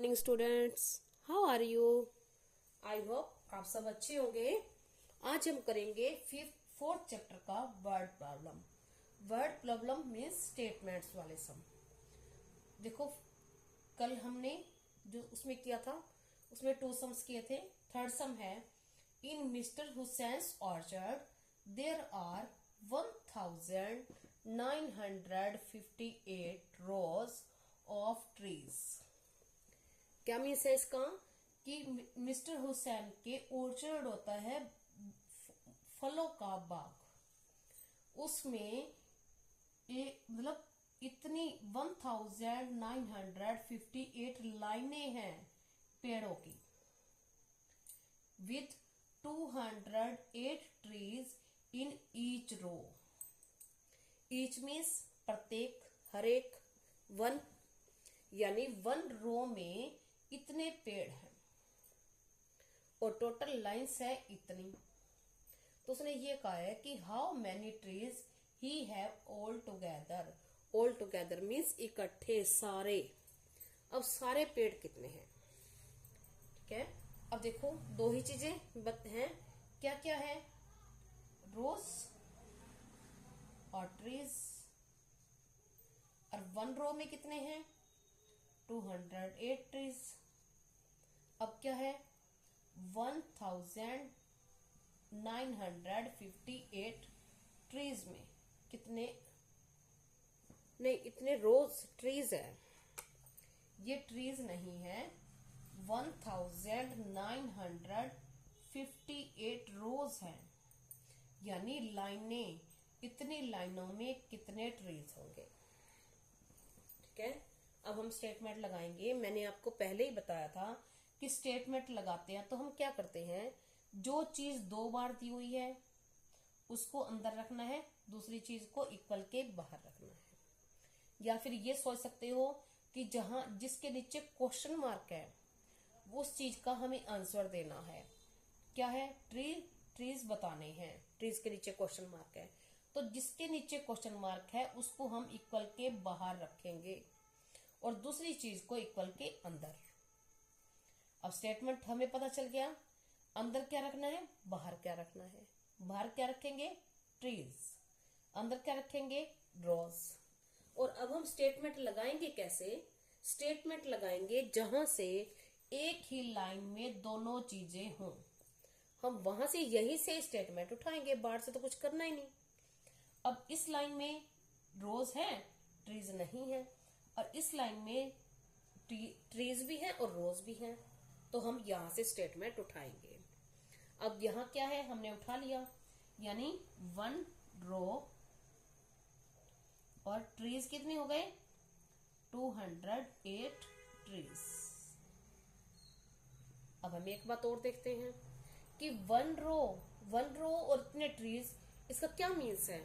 Morning students, how are you? I hope आप सब अच्छे होंगे। आज हम करेंगे फोर्थ चैप्टर का word problem. Word problem means statements वाले सम। देखो, कल हमने जो उसमें किया था उसमें 2 सम्स किए थे। थर्ड सम है, in Mister Hussain's orchard there are 1958 rows of trees. क्या मीन्स है इसका कि मिस्टर हुसैन के ऑर्चर्ड होता है फलों का बाग, उसमें मतलब इतनी 1958 लाइनें हैं पेड़ों की, with 208 trees in each row. Each means प्रत्येक, हर एक, वन, यानी 1 रो में इतने पेड़ हैं और टोटल लाइन्स है इतनी। तो उसने ये कहा है कि how many trees he have all together. All together means इकट्ठे, सारे। अब सारे पेड़ कितने हैं? ठीक है, अब देखो 2 ही चीजें हैं। क्या क्या है? रोज और ट्रीज। और 1 रो में कितने हैं? 208 ट्रीज। अब क्या है? 1958 ट्रीज में कितने, नहीं, इतने रोज ट्रीज है। ये ट्रीज नहीं है, 1958 रोज हैं, यानी लाइनें। इतनी लाइनों में कितने ट्रीज होंगे? ठीक है, अब हम स्टेटमेंट लगाएंगे। मैंने आपको पहले ही बताया था कि स्टेटमेंट लगाते हैं तो हम क्या करते हैं, जो चीज 2 बार दी हुई है उसको अंदर रखना है, दूसरी चीज को इक्वल के बाहर रखना है। या फिर ये सोच सकते हो कि जिसके नीचे क्वेश्चन मार्क है उस चीज का हमें आंसर देना है। क्या है? ट्रीज बताने हैं, ट्रीज के नीचे क्वेश्चन मार्क है, तो जिसके नीचे क्वेश्चन मार्क है उसको हम इक्वल के बाहर रखेंगे और दूसरी चीज को इक्वल के अंदर। अब स्टेटमेंट हमें पता चल गया, अंदर क्या रखना है, बाहर क्या रखना है। बाहर क्या रखेंगे? ट्रीज। अंदर क्या रखेंगे? रोज। और अब हम स्टेटमेंट लगाएंगे कैसे? स्टेटमेंट लगाएंगे जहां से एक ही लाइन में दोनों चीजें हों। हम वहां से यही से स्टेटमेंट उठाएंगे, बाहर से तो कुछ करना ही नहीं। अब इस लाइन में रोज है, ट्रीज नहीं है, और इस लाइन में ट्रीज भी है और रोज भी है, तो हम यहां से स्टेटमेंट उठाएंगे। अब यहां क्या है, हमने उठा लिया, यानी 1 रो और ट्रीज कितने हो गए? 208 ट्रीज। अब हम एक बात और देखते हैं कि 1 रो और इतने ट्रीज, इसका क्या मीन्स है?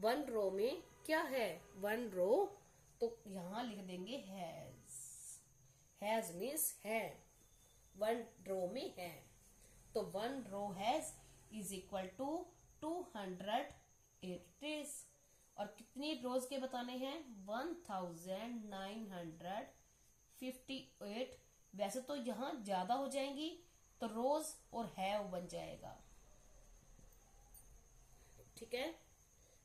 1 रो में क्या है? 1 रो, तो यहां लिख देंगे हैज मीन्स है, 1 रो में है, तो 1 row has is equal to 208 trees. और कितनी रोज के बताने हैं? 1958। वैसे तो यहां ज्यादा हो जाएंगी तो रोज और हैव बन जाएगा। ठीक है,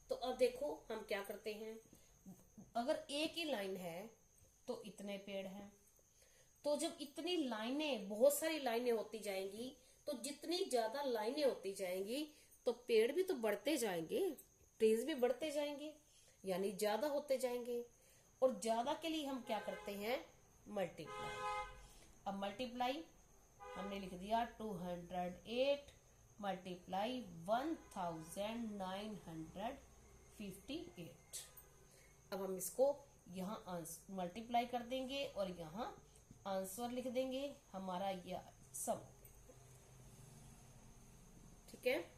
तो अब देखो हम क्या करते हैं। अगर एक ही लाइन है तो इतने पेड़ हैं, तो जब इतनी लाइनें, बहुत सारी लाइनें होती जाएंगी, तो जितनी ज्यादा लाइनें होती जाएंगी तो पेड़ भी तो बढ़ते जाएंगे, ट्रीज भी बढ़ते जाएंगे, यानी ज्यादा होते जाएंगे। और ज्यादा के लिए हम क्या करते हैं? मल्टीप्लाई। अब मल्टीप्लाई हमने लिख दिया 208 मल्टीप्लाई 1958। अब हम इसको यहाँ मल्टीप्लाई कर देंगे और यहाँ आंसर लिख देंगे, हमारा यह सम। ठीक है,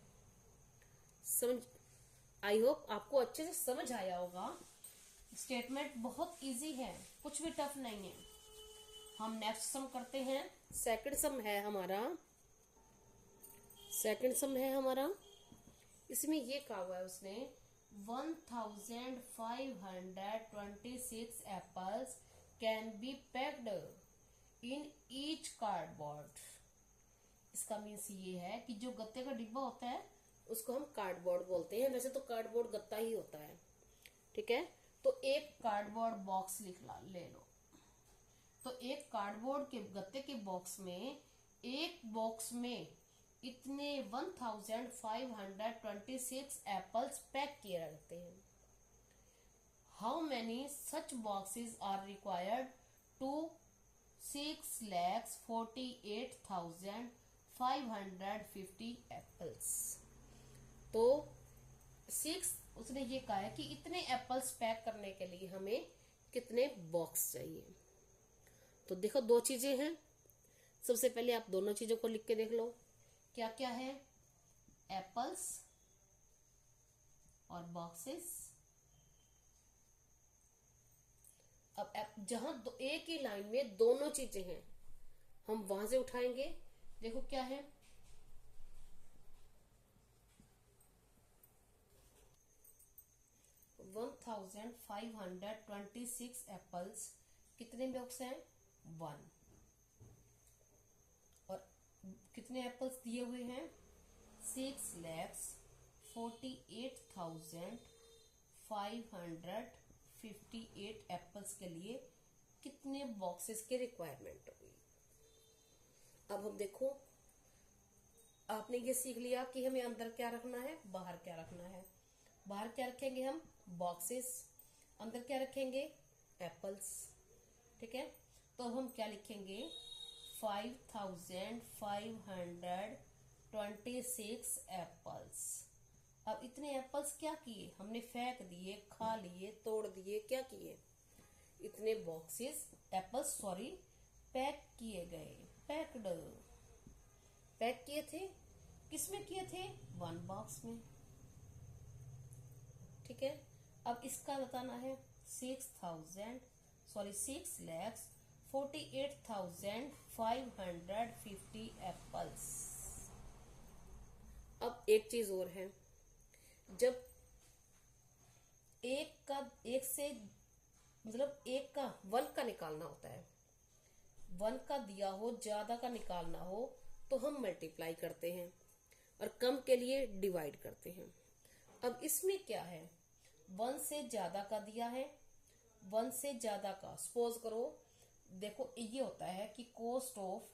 समझ, आई होप आपको अच्छे से समझ आया होगा। स्टेटमेंट बहुत इजी है, कुछ भी टफ नहीं है। हम नेक्स्ट सम करते हैं। सेकंड सम है हमारा। इसमें ये कहा हुआ है उसने 1526 एप्पल्स कैन बी पैक्ड इसका मीन्स ये है कि जो गत्ते का डिब्बा होता है उसको हम कार्डबोर्ड बोलते हैं। वैसे तो कार्डबोर्ड गत्ता ही होता है, ठीक है। तो एक कार्डबोर्ड बॉक्स ले लो। तो एक कार्डबोर्ड के गत्ते के बॉक्स में, एक बॉक्स में इतने 1526 एप्पल्स पैक किए रहते हैं। How many such boxes are required to 6,48,550 apples. तो 6 उसने ये कहा है कि इतने एप्पल्स पैक करने के लिए हमें कितने बॉक्स चाहिए। तो देखो दो चीजें हैं। सबसे पहले आप दोनों चीजों को लिख के देख लो, क्या क्या है, एप्पल्स और बॉक्सेस। अब जहां एक ही लाइन में दोनों चीजें हैं, हम वहां से उठाएंगे। देखो क्या है, 1526 एप्पल्स, कितने बॉक्स हैं, 1। और कितने एप्पल्स दिए हुए हैं, 6,48,558 एप्पल्स के लिए कितने बॉक्सेस की रिक्वायरमेंट होगी। अब हम देखो, आपने ये सीख लिया कि हमें अंदर क्या रखना है, बाहर क्या रखना है। बाहर क्या रखेंगे हम, बॉक्सेस, अंदर क्या रखेंगे, एप्पल्स, ठीक है। तो अब हम क्या लिखेंगे, 5,526 एप्पल्स। अब इतने एप्पल्स क्या किए, हमने फेंक दिए, खा लिए, तोड़ दिए, क्या किए, इतने बॉक्सेस एप्पल्स पैक किए गए, पैक किए थे, किसमें किए थे, 1 बॉक्स में, ठीक है। अब इसका बताना है 6,48,550 एप्पल्स। अब एक चीज और है, जब एक से मतलब एक का 1 का निकालना होता है, 1 का दिया हो, ज्यादा का निकालना हो तो हम मल्टीप्लाई करते हैं और कम के लिए डिवाइड करते हैं। अब इसमें क्या है, 1 से ज्यादा का दिया है, 1 से ज्यादा का, सपोज करो, देखो ये होता है कि कॉस्ट ऑफ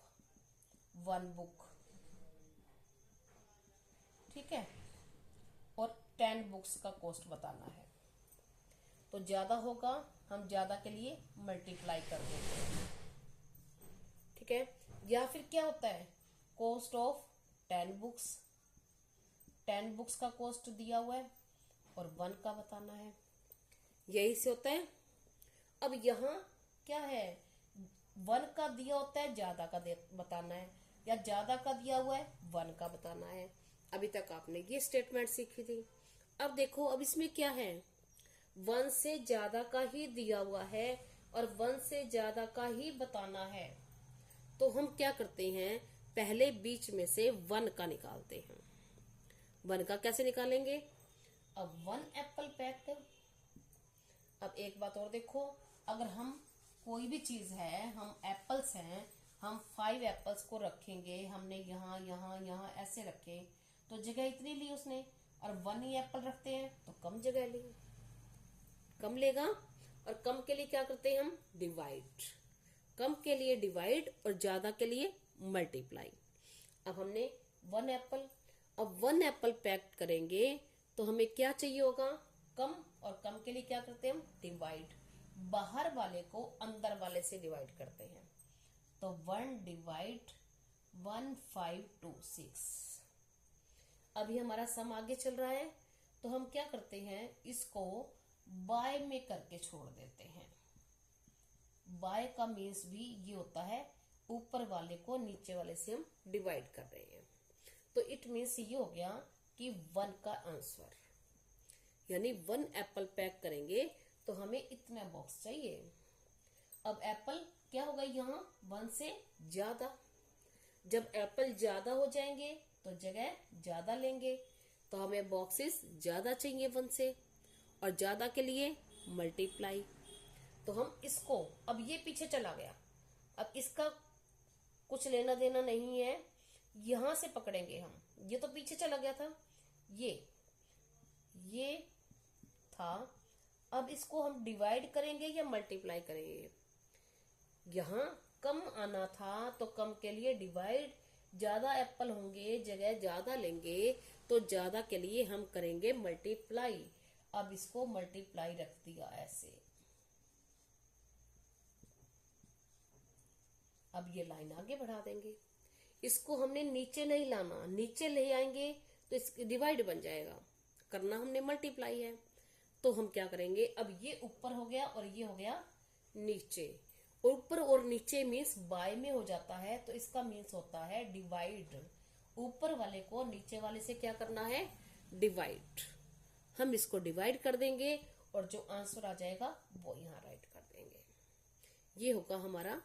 1 बुक, ठीक है, और 10 बुक्स का कॉस्ट बताना है। तो ज्यादा होगा, हम ज्यादा के लिए मल्टीप्लाई कर देते हैं, ठीक है। या फिर क्या होता है, कॉस्ट ऑफ 10 बुक्स, 10 बुक्स का कॉस्ट दिया हुआ है और 1 का बताना है, यही से होता है। अब यहाँ क्या है, 1 का दिया होता है, ज्यादा का बताना है, या ज्यादा का दिया हुआ है, 1 का बताना है। अभी तक आपने ये स्टेटमेंट सीखी थी। अब देखो, अब इसमें क्या है, 1 से ज्यादा का ही दिया हुआ है और 1 से ज्यादा का ही बताना है। तो हम क्या करते हैं, पहले बीच में से 1 का निकालते हैं। 1 का कैसे निकालेंगे, अब 1 एप्पल पैक्ड। अब एक बात और देखो, अगर हम कोई भी चीज है, हम एप्पल्स हैं, हम 5 एप्पल्स को रखेंगे, हमने यहाँ यहाँ यहाँ ऐसे रखे तो जगह इतनी ली उसने, और 1 ही एप्पल रखते हैं तो कम जगह ली, कम लेगा। और कम के लिए क्या करते हैं हम, डिवाइड, कम के लिए डिवाइड और ज्यादा के लिए मल्टीप्लाई। अब हमने 1 एप्पल, अब 1 एप्पल पैक करेंगे तो हमें क्या चाहिए होगा, कम, और कम के लिए क्या करते हैं हम, डिवाइड, बाहर वाले को अंदर वाले से डिवाइड करते हैं। तो 1 डिवाइड 1526। अभी हमारा सम आगे चल रहा है तो हम क्या करते हैं, इसको बाय में करके छोड़ देते हैं। बाय का मीन्स भी ये होता है, ऊपर वाले को नीचे वाले से हम डिवाइड कर रहे हैं। तो इट मीन्स ये हो गया कि 1 का आंसर, यानी 1 एप्पल पैक करेंगे तो हमें इतना बॉक्स चाहिए। अब एप्पल क्या होगा, यहाँ 1 से ज्यादा, जब एप्पल ज्यादा हो जाएंगे तो जगह ज्यादा लेंगे, तो हमें बॉक्सेस ज्यादा चाहिए 1 से, और ज्यादा के लिए मल्टीप्लाई। तो हम इसको, अब ये पीछे चला गया, अब इसका कुछ लेना देना नहीं है, यहां से पकड़ेंगे हम, ये तो पीछे चला गया था, ये था। अब इसको हम डिवाइड करेंगे या मल्टीप्लाई करेंगे? यहां कम आना था तो कम के लिए डिवाइड, ज्यादा एप्पल होंगे, जगह ज्यादा लेंगे, तो ज्यादा के लिए हम करेंगे मल्टीप्लाई। अब इसको मल्टीप्लाई रख दिया ऐसे। अब ये लाइन आगे बढ़ा देंगे। इसको हमने नीचे नहीं लाना, नीचे ले आएंगे तो इस डिवाइड बन जाएगा, करना हमने मल्टीप्लाई है। तो हम क्या करेंगे, अब ये ऊपर हो गया और ये हो गया नीचे। ऊपर और नीचे मीन्स बाय में हो जाता है, तो इसका मीन्स होता है डिवाइड। ऊपर वाले को नीचे वाले से क्या करना है, डिवाइड। हम इसको डिवाइड कर देंगे और जो आंसर आ जाएगा वो यहाँ राइट कर देंगे। ये होगा हमारा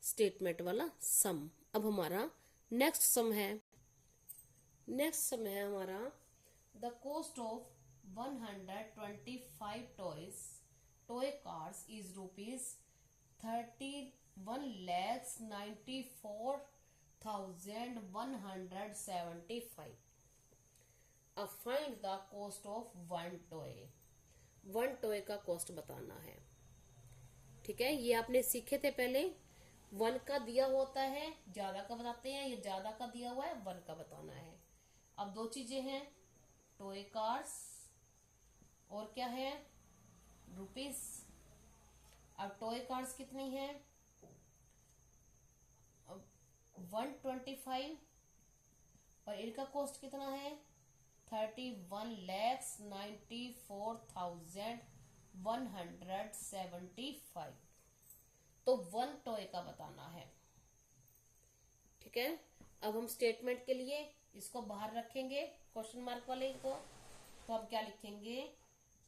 स्टेटमेंट वाला सम। अब हमारा नेक्स्ट सम है। नेक्स्ट सम है हमारा the cost of 125 toy cars is ₹31,94,175। अब find the cost of one toy. One toy का कॉस्ट बताना है। ठीक है, ये आपने सीखे थे पहले। वन का दिया होता है, ज्यादा का बताते हैं, ये ज्यादा का दिया हुआ है, वन का बताना है। अब दो चीजें हैं, टॉय कार्स और क्या है, रुपीस। अब टॉय कार्स कितनी है, 125, और इनका कॉस्ट कितना है, 31,94,175। तो वन टॉय का बताना है। ठीक है, अब हम स्टेटमेंट के लिए इसको बाहर रखेंगे, क्वेश्चन मार्क वाले को। तो हम क्या लिखेंगे,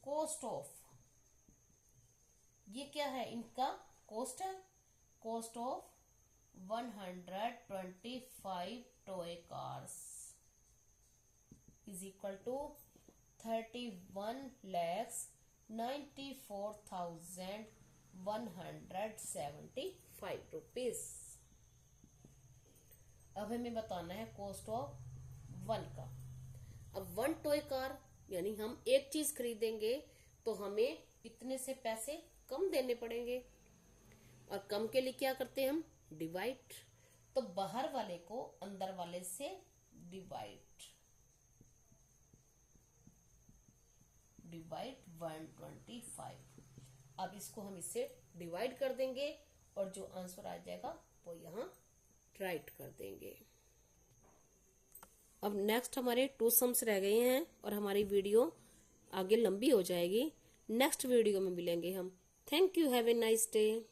कॉस्ट ऑफ, ये क्या है, इनका कॉस्ट है, cost of 125 toy cars is equal to 31,94,175 rupees. अब हमें बताना है कॉस्ट ऑफ वन का। अब वन टॉय कार यानी हम एक चीज खरीदेंगे तो हमें इतने से पैसे कम देने पड़ेंगे, और कम के लिए क्या करते हैं हम, डिवाइड। तो बाहर वाले को अंदर वाले से डिवाइड 125। अब इसको हम इससे डिवाइड कर देंगे और जो आंसर आ जाएगा वो यहाँ राइट कर देंगे। अब नेक्स्ट हमारे 2 सम्स रह गए हैं और हमारी वीडियो आगे लंबी हो जाएगी। नेक्स्ट वीडियो में मिलेंगे हम। Thank you, have a nice day.